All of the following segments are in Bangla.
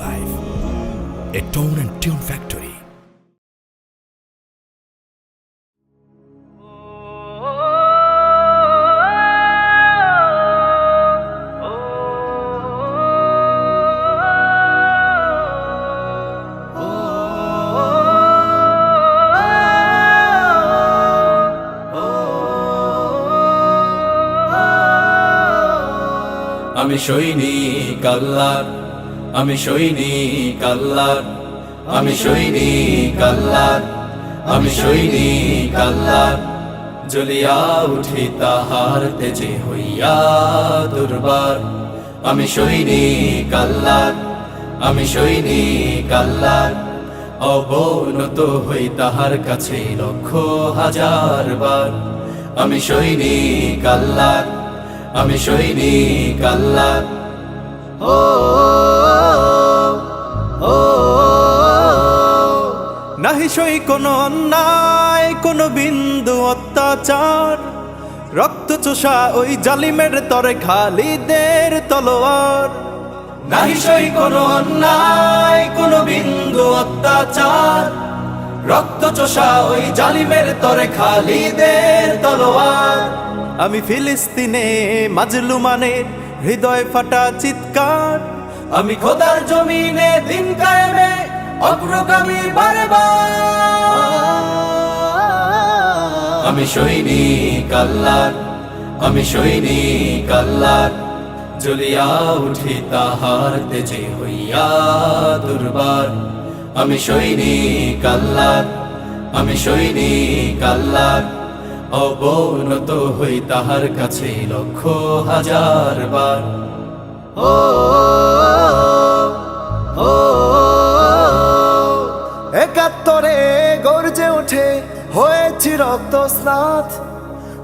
life. A tone and tune factory. আমি সৈনিক আল্লাহর, আমি সৈনিক আল্লাহর, আমি সৈনিক আল্লাহর, আমি সৈনিক আল্লাহর। জ্বলিয়া উঠি তাহার তেজে হইয়া দুর্বার। আমি সৈনিক আল্লাহর, আমি সৈনিক আল্লাহর। অবনত হই তাহার কাছে লক্ষ হাজার বার। আমি সৈনিক আল্লাহর, আমি সৈনিক আল্লাহর। ও ও নাহি সই কোনো অন্যায়, কোনো বিন্দু অত্যাচার। রক্ত চোষা ওই জালিমের তরে খালিদের তলোয়ার। নাহি সই কোনো অন্যায়, কোনো বিন্দু অত্যাচার। রক্ত চোষা ওই জালিমের তরে খালিদের তলোয়ার। আমি ফিলিস্তিনে মাজলুমানের হৃদয় ফাটা চিৎকার। আমি খোদার জমিনে দিন কায়েমে অগ্রগামী বারবার। আমি সৈনিক আল্লাহর, আমি সৈনিক আল্লাহর। জ্বলিয়া উঠি তাহার তেজে হইয়া দুর্বার। আমি সৈনিক আল্লাহর, আমি সৈনিক আল্লাহর। অবনত হই তাহার কাছে লক্ষ হাজার বার। ও ও একাত্তরে গর্জে ওঠে হয়েছি রক্ত স্নাত।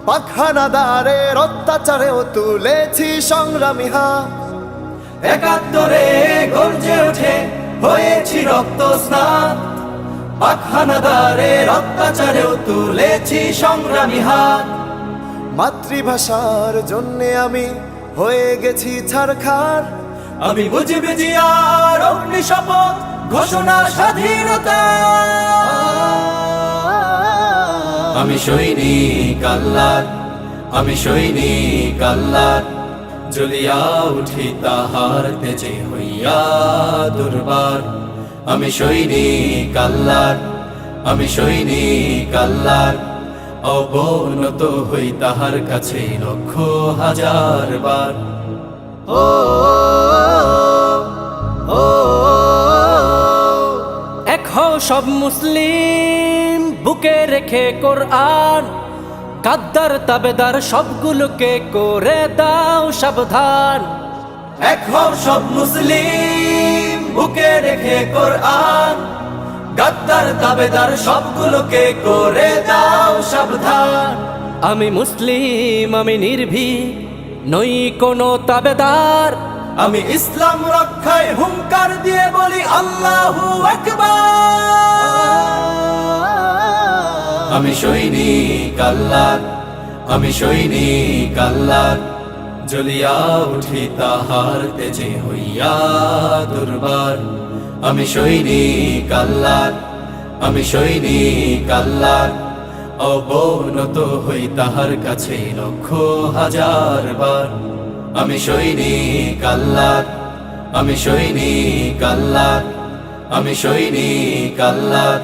পাখানাদারের অত্যাচারেও তুলেছি সংগ্রামী হাত। একাত্তরে গর্জে ওঠে হয়েছি রক্ত স্নাত। পাখানাদারের অত্যাচারেও তুলেছি সংগ্রামী হাত। মাতৃভাষার জন্যে আমি হয়ে গেছি ছারখার। আমি বুঝিবে জিয়ার অগ্নি শপথ ঘোষণা স্বাধীনতা। আমি সৈনিক আল্লাহর, আমি সৈনিক আল্লাহর। জ্বলিয়া উঠি তাহার তেজে হইয়া দুর্বার। আমি সৈনিক আল্লাহর, আমি সৈনিক আল্লাহর। অবনত হই তাহার কাছে লক্ষ হাজার বার। ও ও এক হও সব মুসলিম বুকে রেখে কোরআন। গাদ্দার তাবেদার সবগুলোকে করে দাও সাবধান। এক হও সব মুসলিম বুকে রেখে কোরআন। গাদ্দার তাবেদার সবগুলোকে করে দাও সাবধান। আমি মুসলিম, আমি নির্ভীক, নই কোনো তাবেদার। আমি ইসলাম রক্ষায় হুঙ্কার দিয়ে বলি আল্লাহু আকবার। আমি সৈনিক আল্লাহর, আমি সৈনিক আল্লাহর। জ্বলিয়া উঠি তাহার তেজে হইয়া দুর্বার। আমি সৈনিক আল্লাহর, আমি সৈনিক আল্লাহর। অবনত হই তাহার কাছে লক্ষ হাজার বার। আমি সৈনিক আল্লাহর, আমি সৈনিক আল্লাহর, আমি সৈনিক আল্লাহর।